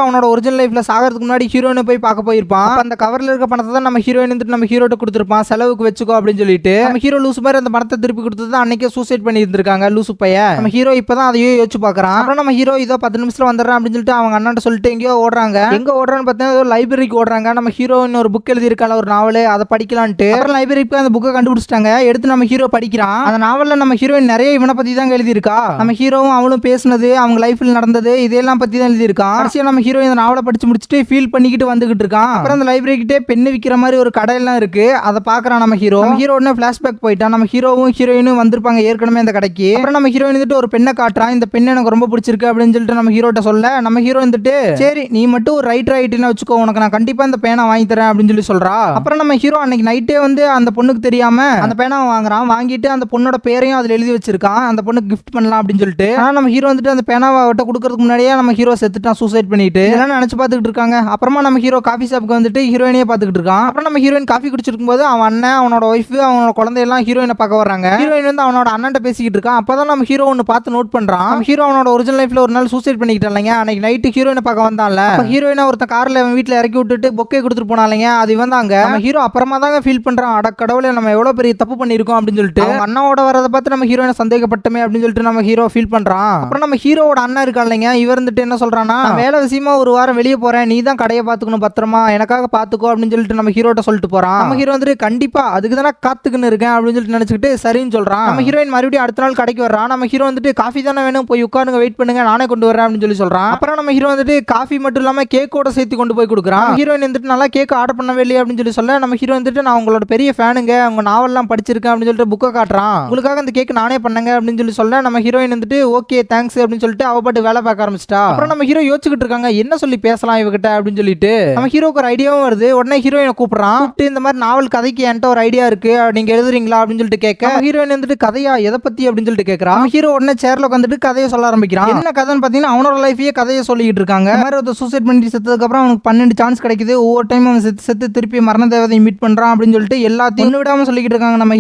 அவனோட ஒரிஜினல் லைஃப்ல சாகிறதுக்கு முன்னாடி ஹீரோயினை போய் பார்க்க போயிருப்பான். அந்த கவர்ல இருக்க பணத்தை தான் நம்ம ஹீரோயின் வந்துட்டு நம்ம ஹீரோட்ட கொடுத்துருப்பான் செலவுக்கு வச்சுக்கோ அப்படின்னு சொல்லிட்டு. நம்ம ஹீரோ லூசு மாதிரி அந்த பணத்தை திருப்பி கொடுத்தது அன்னைக்கே சூசைட் பண்ணி இருந்திருக்காங்க லூசு பையன். நம்ம ஹீரோ இப்பதான் அதையே யோசிச்சு பாக்குறான். அப்புறம் நம்ம ஹீரோ இதோ 10 நிமிஷத்துல வந்துடுறான் அப்படின்னு சொல்லிட்டு அவங்க அண்ணாட்ட சொல்லிட்டு எங்கேயோ ஓடுறாங்க. எங்க ஓடுறான்னு பார்த்தா லைப்ரரிக்கு ஓடுறாங்க. நம்ம ஹீரோயின் ஒரு புக் எழுதி இருக்கால ஒரு நாவல், அதை படிக்கலான்ட்டு. அப்புறம் லைப்ரரிக்கு அந்த புக்கை கண்டுபிடிச்சிட்டாங்க. எடுத்து நம்ம ஹீரோ படிக்கிறான். அந்த நாவல்ல நம்ம ஹீரோயின் நிறைய இவனை பத்தி தான் எழுதி இருக்கா. நம்ம ஹீரோவும் அவளும் பேசினது அவங்க லைஃப்ல நடந்தது இதெல்லாம் பத்தி தான் எழுதி இருக்கான். கடைசியா நம்ம ஹீரோ இந்த நாவலை படிச்சு முடிச்சுட்டு ஃபீல் பண்ணிக்கிட்டு வந்துகிட்டு இருக்கான். அப்புறம் அந்த லைப்ரரி கிட்டே பெண்ணு விற்கிற மாதிரி ஒரு கடையெல்லாம் இருக்கு. அதை பாக்குறான் நம்ம ஹீரோ. நம்ம ஹீரோ உடனே பிளாஷ்பேக் போயிட்டான். நம்ம ஹீரோவும் ஹீரோயினும் வந்திருப்பாங்க ஏற்கனவே அந்த கடைக்கு. அப்புறம் நம்ம ஹீரோயின் வந்துட்டு ஒரு பெண்ணை காட்டுறான். இந்த பெண்ணு எனக்கு ரொம்ப பிடிச்சிருக்கு அப்படின்னு சொல்லிட்டு நம்ம ஹீரோட்ட சொல்ல நம்ம ஹீரோ வந்துட்டு சரி நீ மட்டும் ஒரு ரைட்டர் ஆயிட்டுன்னு வச்சுக்கோ, உனக்கு நான் கண்டிப்பா இந்த பேனா வாங்கி தரேன் அப்படின்னு சொல்றா. அப்புறம் நம்ம ஹீரோ அன்னைக்கு நைட்டே வந்து அந்த பொண்ணுக்கு தெரியாம அந்த பேனா வாங்குறான். வாங்கிட்டு அந்த பொண்ணோட பேரையும் அதுல எழுதி வச்சிருக்கான். அந்த பொண்ணுக்கு கிஃப்ட் பண்ணலாம் அப்படின்னு சொல்லிட்டு. ஆனா நம்ம ஹீரோ வந்துட்டு அந்த பேனாவை அவட்ட கொடுக்கறதுக்கு முன்னாடியே நம்ம ஹீரோ செத்துட்டான் சூசைட் பண்ணிட்டு. இதெல்லாம் நினைச்சு பார்த்துக்கிட்டு இருக்காங்க. அப்புறமா நம்ம ஹீரோ காஃபி ஷாப்புக்கு வந்துட்டு ஹீரோயினே பார்த்துக்கிட்டு இருக்கான். அப்புறம் நம்ம ஹீரோயின் காஃபி குடிச்சிருக்கும் போது அவன் அண்ணன் அவனோட ஒய்ஃப் அவனோட குழந்தையெல்லாம் ஹீரோயினை பார்க்க வர்றாங்க. ஹீரோயின் வந்து அவனோட அண்ணன்ட்ட பேசிக்கிட்டு இருக்கான். அப்பதான் நம்ம ஹீரோ ஒன்னு பார்த்து நோட் பண்றான். நம்ம ஹீரோ அவனோட ஒரிஜினல் லைஃப்ல ஒரு நாள் சூசைட் பண்ணிக்கிட்டாங்க. அன்னைக்கு நைட்டு ஹீரோயினை பார்க்க வந்தான்ல, ஹீரோயினை ஒருத்தன் கார்ல அவன் வீட்டுல இறக்கி விட்டுட்டு பொக்கே கொடுத்துட்டு போனாங்க. அது வந்தாங்க. நம்ம ஹீரோ அப்புறமா தாங்க ஃபீல் பண்றான், அட கடவுளே நம்ம எவ்வளவு பெரிய தப்பு பண்ணிருக்கோம் அப்படின்னு சொல்லிட்டு. அண்ணாவோட வரதை பார்த்து நம்ம ஹீரோயினை சந்தேகப்பட்டமே அப்படின்னு சொல்லிட்டு நம்ம ஹீரோ ஃபீல் பண்றான். அப்புறம் நம்ம ஹீரோவோட அண்ணன் இருக்கா இல்லைங்க, இவர் வந்துட்டு என்ன சொல்றான்னா வேலை விஷயமா ஒரு வாரம் வெளியே போறேன், நீ தான் கடையை பாத்துக்கணும் பத்திரமா எனக்காக பாத்துக்கோ அப்படின்னு சொல்லிட்டு நம்ம ஹீரோட்ட சொல்லிட்டு போறான். நம்ம ஹீரோ வந்துட்டு கண்டிப்பா அதுக்கு தானே காத்துக்குன்னு இருக்கேன் அப்படின்னு சொல்லிட்டு நினைச்சுக்கிட்டு சரின்னு சொல்றான். நம்ம ஹீரோயின் மறுபடியும் அடுத்த நாள் கடைக்கு வர்றான். நம்ம ஹீரோ வந்துட்டு காஃபி தானே வேணும், போய் உட்காருங்க வெயிட் பண்ணுங்க நானே கொண்டு வரேன் அப்படின்னு சொல்றான். அப்புறம் நம்ம ஹீரோ வந்துட்டு காஃபி மட்டும் இல்லாம கேக்கோட சேர்த்து கொண்டு போய் கொடுக்குறான். ஹீரோயின் வந்துட்டு நல்லா கேக் ஆர்டர் பண்ணவே இல்லையே அப்படின்னு சொல்ல நம்ம ஹீரோ வந்துட்டு நான் உங்களோட பெரிய ஃபேனுங்க, உங்க நாவல்லாம் படிச்சிருக்கேன் அப்படின்னு சொல்லிட்டு புக்கை காட்டுறான். உங்களுக்காக அந்த கேக் நானே பண்ணங்க அப்படின்னு சொல்ல நம்ம ஹீரோயின் வந்துட்டு ஓகே தேங்க்ஸ் அப்படின்னு சொல்லிட்டு அவ பாட்டு வேலை பார்க்க ஆரம்பிச்சிட்டா. அப்புறம் நம்ம ஹீரோ யோசிச்சுக்கிட்டு இருக்காங்க என்ன சொல்லி பேசலாம் இவகிட்ட அப்படின்னு சொல்லிட்டு. நம்ம ஹீரோக்கு ஒரு ஐடியாவும் வருது. உடனே ஹீரோயினை கூப்பிடுறான். கூப்பிட்டு இந்த மாதிரி நாவல் கதைக்கு என்கிட்ட ஒரு ஐடியா இருக்கு, நீங்க எழுதுறீங்களா அப்படின்னு சொல்லிட்டு கேட்க ஹீரோயின் வந்துட்டு கதையா எதை பத்தி அப்படின்னு சொல்லிட்டு கேட்கறான். ஹீரோ உடனே சேர்ல உட்காந்துட்டு கதையை சொல்ல ஆரம்பிக்கிறான். என்ன கதைன்னு பாத்தீங்கன்னா அவனோட லைஃபையே கதையை சொல்லிட்டு இருக்காங்க. இந்த மாதிரி ஒரு சூசைட் பண்ணி செத்ததுக்கு அப்புறம் அவனுக்கு 12 சான்ஸ் கிடைக்குது. ஒவ்வொரு டைம் அவன் செத்து திருப்பி மரண தேவதையை மீட் பண்றான் அப்படின்னு சொல்லிட்டு எல்லாத்தையும் விடாம சொல்லிட்டு இருக்காங்க. நம்ம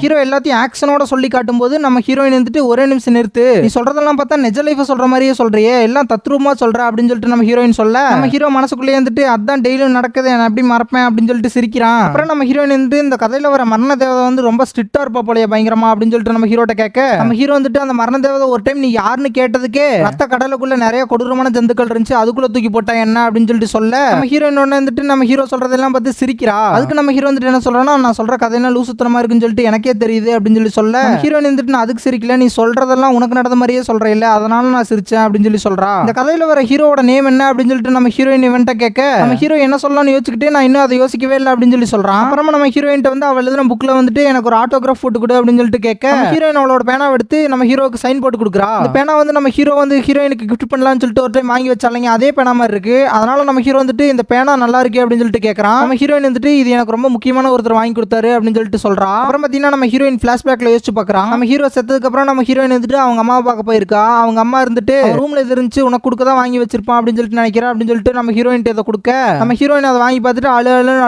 ஹீரோ எல்லாத்தையும் ஆக்ஷனோட சொல்லி காட்டும் போது நம்ம ஹீரோயின் வந்துட்டு ஒரே நிமிஷம் நிறுத்து, நீ சொல்றதெல்லாம் பார்த்தா நிஜ லைஃப் சொல்ற மாதிரியே சொல்றியே, எல்லாம் தத்ரூபமா சொல்ற அப்படின்னு சொல்லிட்டு நம்ம ஹீரோயின் சொல்ல நம்ம ஹீரோ மனசுக்குள்ளே வந்துட்டு அதான் டெய்லியும் நடக்குது நான் எப்படி மறப்பேன் அப்படின்னு சொல்லிட்டு சிரிக்கிறான். அப்புறம் நம்ம ஹீரோயின் வந்து இந்த கதையில வர மரண தேவதை வந்து ரொம்ப ஸ்ட்ரிக்டா இருப்பா போலயே பயங்கரமா அப்படின்னு சொல்லிட்டு நம்ம ஹீரோட்ட கேட்க நம்ம ஹீரோ வந்துட்டு அந்த மரண தேவதை ஒரு டைம் நீ யாருன்னு கேட்டதுக்கே ரத்த கடலுக்குள்ள நிறைய கொடூரமான ஜந்துக்கள் இருந்துச்சு அதுக்குள்ள தூக்கி போட்டா என்ன அப்படின்னு சொல்லிட்டு சொல்ல நம்ம ஹீரோயின் வந்துட்டு நம்ம ஹீரோ சொல்றதெல்லாம் பார்த்து சிரிக்கிறா. அதுக்கு நம்ம ஹீரோ வந்துட்டு என்ன சொல்றான்னா நான் சொல்ற கதையெல்லாம் லூசுத்தனமா இருக்குன்னு சொல்லிட்டு எனக்கே தெரியுது அப்படின்னு சொல்லி சொல்ல ஹீரோயின் வந்துட்டு நான் அதுக்கு சிரிக்கல, நீ சொல்றதெல்லாம் உனக்கு நடந்த மாதிரியே சொல்ற இல்ல அதனால நான் சிரிச்சேன் அப்படின்னு சொல்லி சொல்றா. இந்த கதையில வர ஹீரோட நேம் என்ன அப்படின்னு சொல்லிட்டு நம்ம ஹீரோயின் இவன்ட்ட கேட்க நம்ம ஹீரோ என்ன சொல்லலாம்னு யோசிச்சுக்கிட்டே நான் இன்னும் அதை யோசிக்கவே இல்லை அப்படின்னு சொல்லி சொல்றான். அப்புறமா நம்ம ஹீரோயின் வந்து அவள் எழுதின புக்ல வந்துட்டு எனக்கு ஒரு ஆட்டோகிராஃப் போட்டு கொடு அப்படின்னு சொல்லிட்டு கேட்க ஹீரோயின் அவளோட பேனா எடுத்து நம்ம ஹீரோக்கு சைன் போட்டு கொடுக்குறா. இந்த பேனா வந்து நம்ம ஹீரோ வந்து ஹீரோயினுக்கு கிஃப்ட் பண்ணலாம்னு சொல்லிட்டு ஒரு டைம் வாங்கி வச்சாலங்க அதே பேனா மாதிரி இருக்கு. அதனால நம்ம ஹீரோ வந்துட்டு இந்த பேனா நல்லா இருக்கு அப்படின்னு சொல்லிட்டு கேட்கறான். நம்ம ஹீரோயின் வந்துட்டு இது எனக்கு ரொம்ப முக்கியமான ஒருத்தர் வாங்கி கொடுத்தாரு அப்படின்னு சொல்லிட்டு சொல்றா. அப்புறம் பாத்தீங்கன்னா நம்ம ஹீரோயின் பிளாஷ்பேக்ல யோசிச்சு பாக்குறான். நம்ம ஹீரோ செத்ததுக்கு அப்புறம் நம்ம ஹீரோயின் வந்துட்டு அவங்க அம்மாவை பார்க்க போயிருக்கா. அவங்க அம்மா இருந்துட்டு ரூம்ல எது இருந்துச்சு உனக்கு கொடுக்க தான் வாங்கி வச்சிருப்பான் அப்படின்னு சொல்லிட்டு நினைக்கிறேன் அப்படின்னு சொல்லிட்டு நம்ம ஹீரோயின் இதை கொடுக்க நம்ம ஹீரோயின் அதை வாங்கி பார்த்துட்டு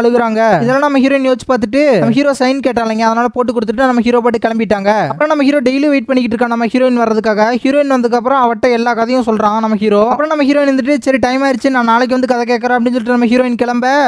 அழுகுறாங்க. இதெல்லாம் நம்ம ஹீரோயின் யோசிச்சு பார்த்துட்டு நம்ம ஹீரோ சைன் கேட்டாலங்க அதனால போட்டு கொடுத்துட்டு நம்ம ஹீரோ பாட்டு கிளம்பிட்டாங்க. அப்புறம் நம்ம ஹீரோ டெய்லி வெயிட் பண்ணிக்கிட்டு இருக்கான் நம்ம ஹீரோயின் வரதுக்காக. ஹீரோயின் வந்ததுக்கு அப்புறம் அவட்ட எல்லா கதையும் சொல்றான் நம்ம ஹீரோ. அப்புறம் நம்ம ஹீரோயின் வந்துட்டு சரி டைம் ஆயிடுச்சு நான் நாளைக்கு வந்து கதை கேட்கறேன் அப்படின்னு சொல்லிட்டு நம்ம ஹீரோயின்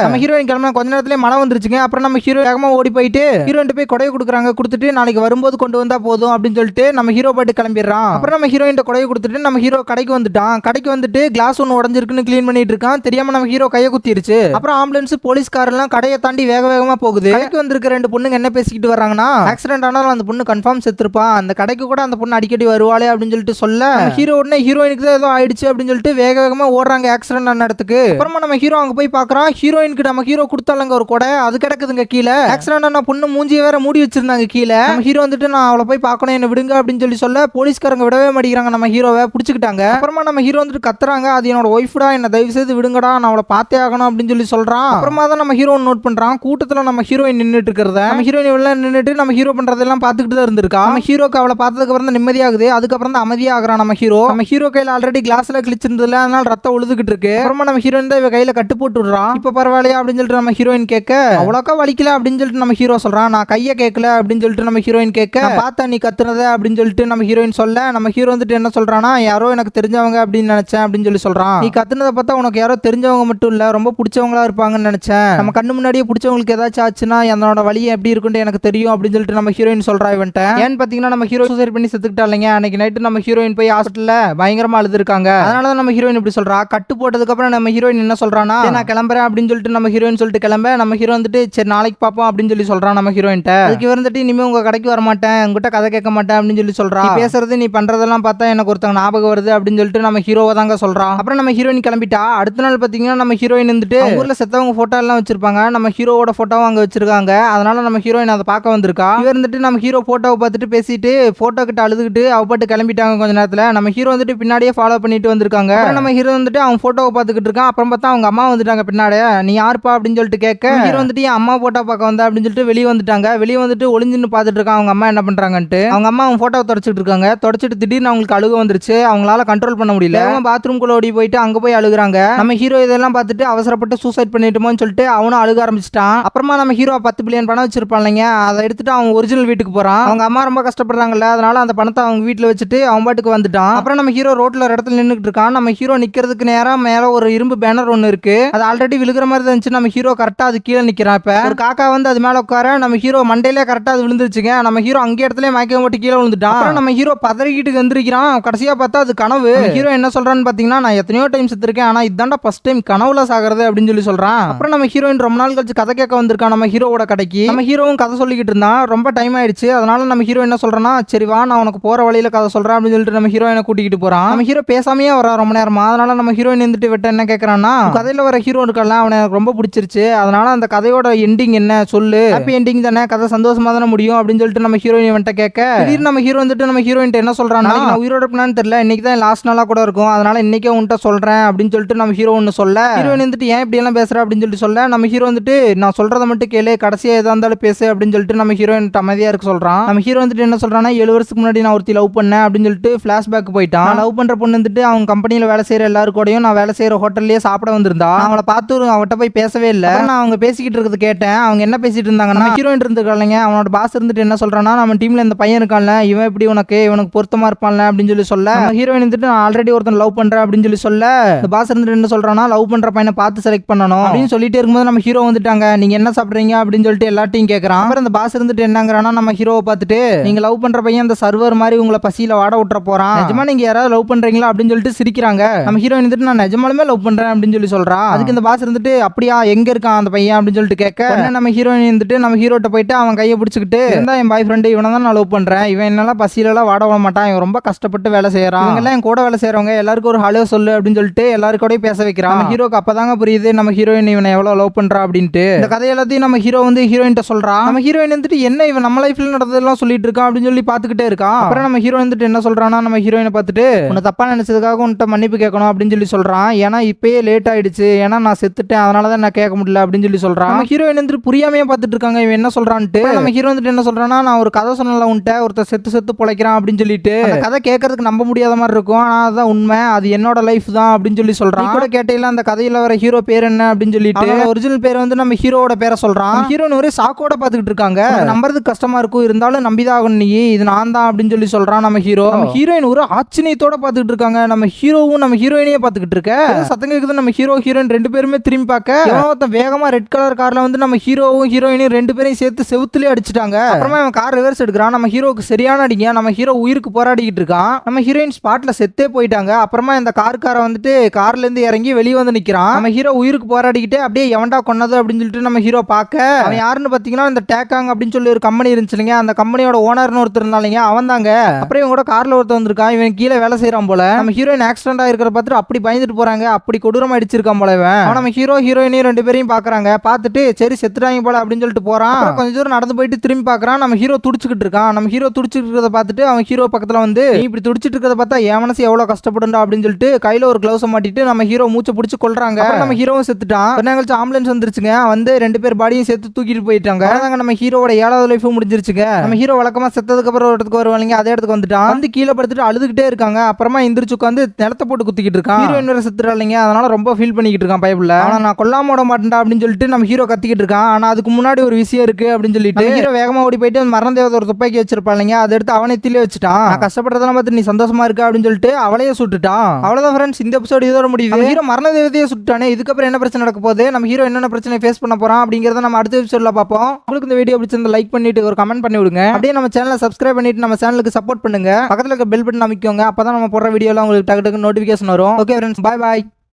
கிளம்ப கொஞ்ச நேரத்திலே மழை வந்துருச்சுங்க. அப்புறம் நம்ம ஹீரோ வேகமா ஓடி போயிட்டு ஹீரோயின் போய் கொடையை கொடுக்குறாங்க. கொடுத்துட்டு நாளைக்கு வரும்போது கொண்டு வந்தா போதும் அப்படின்னு சொல்லிட்டு நம்ம ஹீரோ பாட்டு கிளம்பிடுறான். அப்புறம் நம்ம ஹீரோயின் கொடையை கொடுத்துட்டு நம்ம ஹீரோ ஹீரோ கடைக்கு வந்துட்டான். கடைக்கு வந்துட்டு கிளாஸ் ஒன்று உடஞ்சிருக்குன்னு க்ளீன் பண்ணிட்டு இருக்கான். தெரியாம நம்ம ஹீரோ கையை குத்திருச்சு. அப்புறம் ஆம்புலன்ஸ் போலீஸ்கார் எல்லாம் கடையை தாண்டி வேக வேகமா போகுது. கடைக்கு வந்திருக்க ரெண்டு பொண்ணுங்க என்ன பேசிக்கிட்டு வராங்கன்னா, ஆக்சிடென்ட் ஆனாலும் அந்த பொண்ணு கன்ஃபார்ம் செத்துருப்பான், அந்த கடைக்கு கூட அந்த பொண்ணு அடிக்கடி வருவாளே அப்படின்னு சொல்லிட்டு சொல்ல, ஹீரோ உடனே ஹீரோயினுக்கு தான் ஏதோ ஆயிடுச்சு அப்படின்னு சொல்லிட்டு வேக வேகமா ஓடுறாங்க ஆக்சிடென்ட் ஆன இடத்துக்கு. அப்புறமா நம்ம ஹீரோ அங்க போய் பாக்குறான். ஹீரோயினுக்கு நம்ம ஹீரோ கொடுத்தாலங்க ஒரு கொடை, அது கிடக்குதுங்க கீழே. ஆக்சிடென்ட் ஆன பொண்ணு மூஞ்சியை வேற மூடி வச்சிருந்தாங்க கீழே. நம்ம ஹீரோ வந்துட்டு நான் அவளை போய் பார்க்கணும், என்ன விடுங்க அப்படின்னு சொல்லி சொல்ல, போலீஸ்காரங்க விடவே மாட்டேங்கிறாங்க. நம்ம ஹீரோவை பிடிச்சிக்கிட்டாங்க. அப்புறமா நம்ம ஹீரோ வந்துட்டு கத்துறாங்க, அது என்னோட ஒய்ஃப்டா, என்ன தயவு செய்து விடுங்கடா, நான் அவளை பார்த்தே ஆகணும் அப்படின்னு சொல்லி சொல்றான். அப்புறமா தான் நம்ம ஹீரோ நோட் பண்றான், கூட்டத்துல நம்ம ஹீரோயின் நின்றுட்டு இருக்கிறத. நம்ம ஹீரோயின் உள்ள நின்றுட்டு நம்ம ஹீரோ பண்றதெல்லாம் பார்த்துக்கிட்டு தான் இருந்திருக்கா. நம்ம ஹீரோக்கு அவளை பார்த்ததுக்கு அப்புறம் தான் நிம்மதியாகுது. அதுக்கப்புறம் தான் அமைதியாகிறான் நம்ம ஹீரோ. நம்ம ஹீரோ கையில ஆல்ரெடி கிளாஸ்ல கிழிச்சிருந்ததுல, அதனால ரத்தம் உழுதுகிட்டு இருக்கு. அப்புறமா நம்ம ஹீரோயின் தான் இவ கையில கட்டு போட்டு விடுறான். இப்ப பரவாயில்லையா அப்படின்னு சொல்லிட்டு நம்ம ஹீரோயின் கேட்க, அவ்வளோக்கா வலிக்கல அப்படின்னு சொல்லிட்டு நம்ம ஹீரோ சொல்றான். நான் கையை கேட்கல அப்படின்னு சொல்லிட்டு நம்ம ஹீரோயின் கேட்க, பார்த்தா நீ கத்துறத அப்படின்னு சொல்லிட்டு நம்ம ஹீரோயின் சொல்ல, நம்ம ஹீரோ வந்துட்டு என்ன சொல்றானா, யாரோ எனக்கு தெரிஞ்சவங்க அப்படின்னு நினைச்சேன் அப்படின்னு சொல்லி சொல்றான். நீ கத்துனதை பார்த்தா உனக்கு யாரோ தெரிஞ்சவங்க மட்டும் இல்ல, ரொம்ப பிடிச்சவங்களா இருப்பாங்கன்னு நினைச்சேன். நம்ம கண்ணு முன்னாடியே பிடிச்சவங்களுக்கு ஏதாச்சும் ஆச்சுன்னா என்னோட வழி எப்படி இருக்குன்னு எனக்கு தெரியும் அப்படின்னு சொல்லிட்டு நம்ம ஹீரோயின் சொல்றா இவன்ட்ட. ஏன்னு பாத்தீங்கன்னா நம்ம ஹீரோ சூசைட் பண்ணி செத்துக்கிட்டா இல்லைங்க. அன்னைக்கு நைட்டு நம்ம ஹீரோயின் போய் ஹாஸ்பிட்டல்ல பயங்கரமா அழுதுருக்காங்க. அதனாலதான் நம்ம ஹீரோயின் இப்படி சொல்றா. கட்டு போட்டதுக்கு அப்புறம் நம்ம ஹீரோயின் என்ன சொல்றானா, நான் கிளம்புறேன் அப்படின்னு சொல்லிட்டு நம்ம ஹீரோயின் சொல்லிட்டு கிளம்ப, நம்ம ஹீரோ வந்துட்டு சரி நாளைக்கு பாப்போம் அப்படின்னு சொல்லி சொல்றான் நம்ம ஹீரோயின்ட்ட. அதுக்கு வந்துட்டு இனிமே உங்க கடைக்கு வர மாட்டேன், உங்ககிட்ட கதை கேட்க மாட்டேன் அப்படின்னு சொல்லி சொல்றான். நீ பேசுறது நீ பண்றதெல்லாம் பார்த்தா எனக்கு ஒருத்தங்க ஞாபகம் வருது அப்படின்னு சொல்லிட்டு நம்ம ஹீரோவை தாங்க சொல்றான். அப்புறம் நம்ம ஹீரோயின் கிளம்பிட்டா. அடுத்த நாள் பாத்தீங்கன்னா நம்ம ஹீரோயின் வந்துட்டு ஊர்ல செத்தவங்க போட்டோ எல்லாம் வச்சிருப்பாங்க. நம்ம ஹீரோவோட போட்டோவும் அங்க வச்சிருக்காங்க. அதனால நம்ம ஹீரோயின் அதை பார்க்க வந்திருக்கா. இவர் வந்துட்டு நம்ம ஹீரோ போட்டோவை பார்த்துட்டு பேசிட்டு போட்டோ கிட்ட அழுதுகிட்டு அவ பாட்டு கிளம்பிட்டாங்க. கொஞ்ச நேரத்துல நம்ம ஹீரோ வந்துட்டு பின்னாடியே ஃபாலோ பண்ணிட்டு வந்திருக்காங்க. நம்ம ஹீரோ வந்துட்டு அவன் போட்டோவை பார்த்துக்கிட்டு இருக்கான். அப்புறம் பார்த்தா அவங்க அம்மா வந்துட்டாங்க பின்னாடி. நீ யாருப்பா அப்படின்னு சொல்லிட்டு கேட்க, ஹீரோ வந்துட்டு என் அம்மா போட்டோ பார்க்க வந்தா அப்படின்னு சொல்லிட்டு வெளியே வந்துட்டாங்க. வெளியே வந்துட்டு ஒளிஞ்சுன்னு பார்த்துட்டு இருக்கான் அவங்க அம்மா என்ன பண்றாங்கன்ட்டு. அவங்க அம்மா அவங்க போட்டோ தொடச்சிட்டு இருக்காங்க. தொடச்சிட்டு திடீர்னு அவங்களுக்கு அழுக வந்துருச்சு. அவங்களால கண்ட்ரோல் பண்ண முடியல. அவங்க பாத்ரூம் குள்ள ஓடி போயிட்டு அங்க போய் அழுகுறாங்க. நம்ம ஹீரோ இதெல்லாம் பார்த்துட்டு அவசரப்பட்டு சூசைட் பண்ணிட்டோமோன்னு சொல்லிட்டு அவனும் அழுக ஆரம்பிச்சிட்டான். அப்புறமா நம்ம ஹீரோ 10 பில்லியன் பணம் வச்சிருப்பான் இல்லைங்க, அதை எடுத்துட்டு அவன் ஒரிஜினல் வீட்டுக்கு போறான். அவங்க அம்மா ரொம்ப கஷ்டப்படுறாங்கல்ல, அதனால அந்த பணத்தை அவங்க வீட்டுல வச்சுட்டு அவன் பாட்டுக்கு வந்துட்டான். அப்புறம் நம்ம ஹீரோ ரோட்ல ஒரு இடத்துல நின்னுட்டு இருக்கான். நம்ம ஹீரோ நிக்கிறதுக்கு நேரா மேல ஒரு இரும்பு பேனர் ஒன்னு இருக்கு. அது ஆல்ரெடி விழுகிற மாதிரி இருந்துச்சு. நம்ம ஹீரோ கரெக்டா அது கீழே நிக்கிறான். இப்ப ஒரு காக்கா வந்து அது மேல உட்கார நம்ம ஹீரோ மண்டையிலே கரெக்டா அது விழுந்துருச்சுங்க. நம்ம ஹீரோ அங்கே இடத்துல மயக்கம் போட்டு கீழே விழுந்துட்டான். நம்ம ஹீரோ பதறிக்கிட்டு எந்திரிக்கிறான். கடைசியா பார்த்தா அது கனவு. ஹீரோ என்ன சொல்றான்னு பாத்தீங்கன்னா, நான் எத்தனையோ டைம் செத்துருக்கேன், ஆனா இதாண்டா ஃபர்ஸ்ட் டைம் கனவுல சாகிறது அப்படின்னு சொல்லி சொல்றான். அப்புறம் நம்ம ஹீரோயின் ரொம்ப நாள் கழிச்சு கதை கேட்க வந்திருக்கான் நம்ம ஹீரோவோட கடைக்கு. நம்ம ஹீரோவும் கதை சொல்லிக்கிட்டு இருந்தான். ரொம்ப டைம் ஆயிடுச்சு. அதனால நம்ம ஹீரோ என்ன சொல்றான்னா, சரி வா நான் உனக்கு போற வழியில கதை சொல்றேன் அப்படின்னு சொல்லிட்டு நம்ம ஹீரோயினை கூட்டிக்கிட்டு போறான். நம்ம ஹீரோ பேசாமையே வரா ரொம்ப நேரமா. அதனால நம்ம ஹீரோயின் இருந்துட்டு விட்ட என்ன கேட்கறான்னா, கதையில வர ஹீரோ இருக்கல அவனை எனக்கு ரொம்ப பிடிச்சிருச்சு, அதனால அந்த கதையோட எண்டிங் என்ன சொல்லு, ஹாப்பி எண்டிங் தானே, கதை சந்தோஷமா தானே முடியும் அப்படின்னு சொல்லிட்டு நம்ம ஹீரோயின் வந்துட்டு கேட்க, திடீர்னு நம்ம ஹீரோ வந்துட்டு நம்ம ஹீரோயின் என்ன சொல்றான்னா, நான் உயிரோட இருப்பேன்னு தெரியல, இன்னைக்கு தான் லாஸ்ட் நாளா கூட இருக்கும், அதனால இன்னைக்கே உன்கிட்ட சொல்றேன் அப்படின்னு சொல்லிட்டு நம்ம ஹீரோ ஒன்னு சொல்ல, ஹீரோயின் வந்துட்டு ஏன் இப்படி எல்லாம் பேசுற அப்படின்னு சொல்லிட்டு சொல்ல, நம்ம ஹீரோ வந்துட்டு நான் சொல்றதை மட்டும் கேளு, கடைசியா எதா இருந்தாலும் பேசு அப்படின்னு சொல்லிட்டு நம்ம ஹீரோயின் அமைதியா இருக்க சொல்றான். நம்ம ஹீரோ வந்துட்டு என்ன சொல்றான்னா, 7 வருஷத்துக்கு முன்னாடி நான் ஒருத்தி லவ் பண்ணேன் அப்படின்னு சொல்லிட்டு பிளாஷ்பேக் போயிட்டான். லவ் பண்ற பொண்ணு வந்துட்டு அவங்க கம்பெனியில வேலை செய்யற எல்லாரும் கூடயும் நான் வேலை செய்யற ஹோட்டல்லயே சாப்பிட வந்திருந்தா. அவளை பார்த்து அவட்ட போய் பேசவே இல்லை. நான் அவங்க பேசிக்கிட்டு இருக்கிறது கேட்டேன். அவங்க என்ன பேசிட்டு இருந்தாங்கன்னா, ஹீரோயின் இருந்துருக்காங்க அவனோட பாஸ் இருந்துட்டு என்ன சொல்றான்னா, நம்ம டீம்ல இந்த பையன் இருக்கான்ல, இவன் எப்படி இவனுக்கு பொருத்தமா இருப்பான்ல அப்படின்னு சொல்லி சொல்ல, ஹீரோயின் வந்துட்டு நான் ஆல்ரெடி ஒருத்தன் லவ் பண்றேன் அப்படின்னு சொல்லி சொல்ல, இந்த பாஸ் இருந்துட்டு என்ன சொல்றான்னா, லவ் பண்ற பையனை பார்த்து செலக்ட் பண்ணணும் அப்படின்னு சொல்லிட்டு இருக்கும்போது நம்ம ஹீரோ வந்துட்டாங்க. நீங்க என்ன சாப்பிடுறீங்க அப்படின்னு சொல்லிட்டு எல்லாத்தையும் கேட்கறான். அப்புறம் இந்த பாஸ் இருந்துட்டு என்னங்கிறானா, நம்ம ஹீரோவை பார்த்துட்டு, நீங்க லவ் பண்ற பையன் அந்த சர்வர் மாதிரி உங்களை பசியில வாட விட்டுற போறான், நிஜமா நீங்க யாராவது லவ் பண்றீங்களா அப்படின்னு சொல்லிட்டு சிரிக்கிறாங்க. நம்ம ஹீரோயின் வந்துட்டு நான் நிஜமாலுமே லவ் பண்றேன் அப்படின்னு சொல்லி சொல்றா. அதுக்கு இந்த பாஸ் இருந்துட்டு அப்படியா எங்க இருக்கான் அந்த பையன் அப்படின்னு சொல்லிட்டு கேட்க, நம்ம ஹீரோயின் வந்துட்டு நம்ம ஹீரோட்ட போயிட்டு அவன் கையை பிடிச்சிக்கிட்டு, இருந்தா என் பாய் ஃப்ரெண்டு இவனை தான் நான் லவ் பண்றேன், இவன் என்னெல்லாம் பசியிலலாம் வாட விட மாட்டான், இவன் ரொம்ப கஷ்டப்பட்டு வேலை செய்யறான், இவங்கெல்லாம் என் கூட வேலை செய்யறவங்க எல்லாருக்கும் ஒரு ஹலோ சொல்லு அப்படின்னு சொல்லிட்டு எல்லாருக்கூடயும் பேச வைக்கிறான். நம்ம ஹீரோக்கு அப்பதாங்க புரியுது நம்ம ஹீரோயின் இவனை எவ்வளவு லவ் பண்றா அப்படின்ட்டு. இந்த கதை எல்லாத்தையும் நம்ம ஹீரோ வந்து ஹீரோயின்ட்ட சொல்றான். நம்ம ஹீரோயின் வந்துட்டு என்ன இவன் நம்ம லைஃப்ல நடந்ததெல்லாம் சொல்லிட்டு இருக்கான் அப்படின்னு சொல்லி பாத்துக்கிட்டே இருக்கான். அப்புறம் நம்ம ஹீரோ வந்துட்டு என்ன சொல்றான்னா, நம்ம ஹீரோயினை பார்த்துட்டு உன்னை தப்பா நினைச்சதுக்காக உன்கிட்ட மன்னிப்பு கேட்கணும் அப்படின்னு சொல்லி சொல்றான். ஏன்னா இப்பயே லேட் ஆயிடுச்சு, ஏன்னா நான் செத்துட்டேன், அதனாலதான் நான் கேட்க முடியல அப்படின்னு சொல்லி சொல்றான். நம்ம ஹீரோயின் வந்துட்டு புரியாமையே பார்த்துட்டு இருக்காங்க இவன் என்ன சொல்றான்ட்டு. நம்ம ஹீரோ வந்துட்டு என்ன சொல்றான்னா, நான் ஒரு கதை சொன்னல உன்ட்ட, ஒருத்தர் செத்து செத்து பொழைக்கிறான் அப்படின்னு சொல்லிட்டு, அந்த கதை கேட்கறதுக்கு நம்ப முடியாத மாதிரி இருக்கும், ஆனா அதுதான் உண்மை, அது என்னோட லைஃப் தான் அப்படின்னு சொல்லி சொல்றான். கூட கேட்டையில அந்த கதையில வர ஹீரோ பேர் என்ன அப்படின்னு சொல்லிட்டு ஒரிஜினல் பேர் வந்து நம்ம ஹீரோவோட பேரை சொல்றான். ஹீரோயின் ஒரே சாக்கோட பாத்துக்கிட்டு இருக்காங்க. நம்புறதுக்கு கஷ்டமா இருக்கும், இருந்தாலும் நம்பிதான் நீ இது நான் தான் அப்படின்னு சொல்லி சொல்றான் நம்ம ஹீரோ. ஹீரோயின் ஒரு ஆச்சரியத்தோட பாத்துக்கிட்டு இருக்காங்க. நம்ம ஹீரோவும் நம்ம ஹீரோயினையே பாத்துக்கிட்டு இருக்க சத்தம் கேக்குது. நம்ம ஹீரோ ஹீரோயின் ரெண்டு பேருமே திரும்பி பார்க்க வேகமா ரெட் கலர் கார்ல வந்து நம்ம ஹீரோவும் ஹீரோயினையும் ரெண்டு பேரையும் சேர்த்து செவுத்துலயே அடிச்சுட்டாங்க. அப்புறமா அவன் கார் ரிவர்ஸ் எடுக்கிறான். நம்ம ஹீரோக்கு சரியான அடிங்க. நம்ம ஹீரோ உயிருக்கு போராடிக்கிட்டு இருக்கான். நம்ம ஹீரோயின் ஸ்பாட்ல ஸ்பாட்ல செத்தே போயிட்டாங்க. அப்புறமா இந்த கார்காரன் வந்துட்டு கார்ல இருந்து இறங்கி வெளியே வந்து நிக்கிறான். நம்ம ஹீரோ உயிருக்கு போராடிக்கிட்டு அப்படியே எவன்டா கொன்னது அப்படின்னு சொல்லிட்டு நம்ம ஹீரோ பார்க்க அவன் யாருன்னு பாத்தீங்கன்னா இந்த டேக்காங் அப்படின்னு சொல்லி ஒரு கம்பெனி இருந்துச்சுங்க. அந்த கம்பெனியோட ஓனர்னு ஒருத்தர் இருந்தாங்க, அவன் தாங்க. அப்புறம் இவன் கூட கார்ல ஒருத்தர் வந்திருக்கான். இவன் கீழே வேலை செய்யறான் போல. நம்ம ஹீரோயின் ஆக்சிடென்ட் ஆயிருக்கிற பார்த்துட்டு அப்படி பயந்துட்டு போறாங்க. அப்படி கொடூரமா அடிச்சிருக்கான் போல இவன். நம்ம ஹீரோ ஹீரோயினையும் 2 பேரையும் பாக்குறாங்க. பார்த்துட்டு சரி செத்துட்டாங்க போல அப்படின்னு சொல்லிட்டு போறான். கொஞ்சம் தூரம் நடந்து போயிட்டு திரும்பி பாக்குறான். நம்ம ஹீரோ துடிச்சுக்கிட்டு இருக்கான். நம்ம ஹீரோ துடிச்சிட்டு இருக்கிறத பார்த்துட்டு அவன் ஹீரோ பக்கத்துல வந்து நீ இப்படி துடிச்சிட்டு இருக்கிறத பார்த்தா என் மனசு எவ்வளவு கஷ்டப்படுண்டா அப்படின்னு சொல்லிட்டு கையில ஒரு கிளவுஸ் மாட்டிட்டு நம்ம ஹீரோ மூச்சை பிடிச்சி கொள்றாங்க. நம்ம ஹீரோவும் செத்துட்டான். கொஞ்சம் ஆம்புலன்ஸ் வந்துருச்சுங்க. வந்து 2 பேர் பாடியும் சேர்த்து தூக்கிட்டு போயிட்டாங்க. நம்ம ஹீரோட 7வது லைஃப் முடிஞ்சிருச்சுங்க. நம்ம ஹீரோ வழக்கமா செத்ததுக்கு அப்புறம் ஒரு இடத்துக்கு வருவாங்க, அதே இடத்துக்கு வந்துட்டான். வந்து கீழே படுத்துட்டு அழுதுகிட்டே இருக்காங்க. அப்புறமா எந்திரிச்சு உட்காந்து நிலத்தை போட்டு குத்திக்கிட்டு இருக்கான். ஹீரோயின் வேற செத்துறாங்க, அதனால ரொம்ப ஃபீல் பண்ணிக்கிட்டு இருக்கான் பைபிள்ல. ஆனா நான் கொல்லாம விட மாட்டேன்டா அப்படின்னு சொல்லிட்டு நம்ம ஹீரோ கத்திக்கிட்டு இருக்கான். ஆனா அதுக்கு முன்னாடி ஒரு விஷயம் இருக்கு அப்படின்னு சொல்லிட்டு ஹீரோ வேகமா ஓடி போயிட்டு மரண தேவதை ஒரு துப்பாக்கி வச்சிருப்பாங்க, அதை எடுத்து அவனை தீலே வச்சுட்டான். நான் கஷ்டப்படுறதெல்லாம் பார்த்து நீ சந்தோஷமா இருக்கா அப்படின்னு சொல்லிட்டு அவளையே சுட்டுட்டான். அவ்வளவுதான் ஃப்ரெண்ட்ஸ், இந்த எபிசோடு இதோட முடியுது. ஹீரோ மரண தேவதையை சுட்டானே, இதுக்கப்புறம் என்ன பிரச்சனை நடக்க போகுது, நம்ம ஹீரோ என்னென்ன பிரச்சனை ஃபேஸ் பண்ண போறான் அப்படிங்கறத நம்ம அடுத்த எபிசோட்ல பார்ப்போம். உங்களுக்கு இந்த வீடியோ பிடிச்சிருந்தா லைக் பண்ணிட்டு ஒரு கமெண்ட் பண்ணி விடுங்க. அப்படியே நம்ம சேனலை சப்ஸ்கிரைப் பண்ணிட்டு நம்ம சேனலுக்கு சப்போர்ட் பண்ணுங்க. பக்கத்துல இருக்க பெல் பட்டன் அமைக்கோங்க. அப்பதான் நம்ம போடுற வீடியோலாம் உங்களுக்கு டக்கு டக்கு நோட்டிபிகேஷன் வரும். Okay friends, bye bye.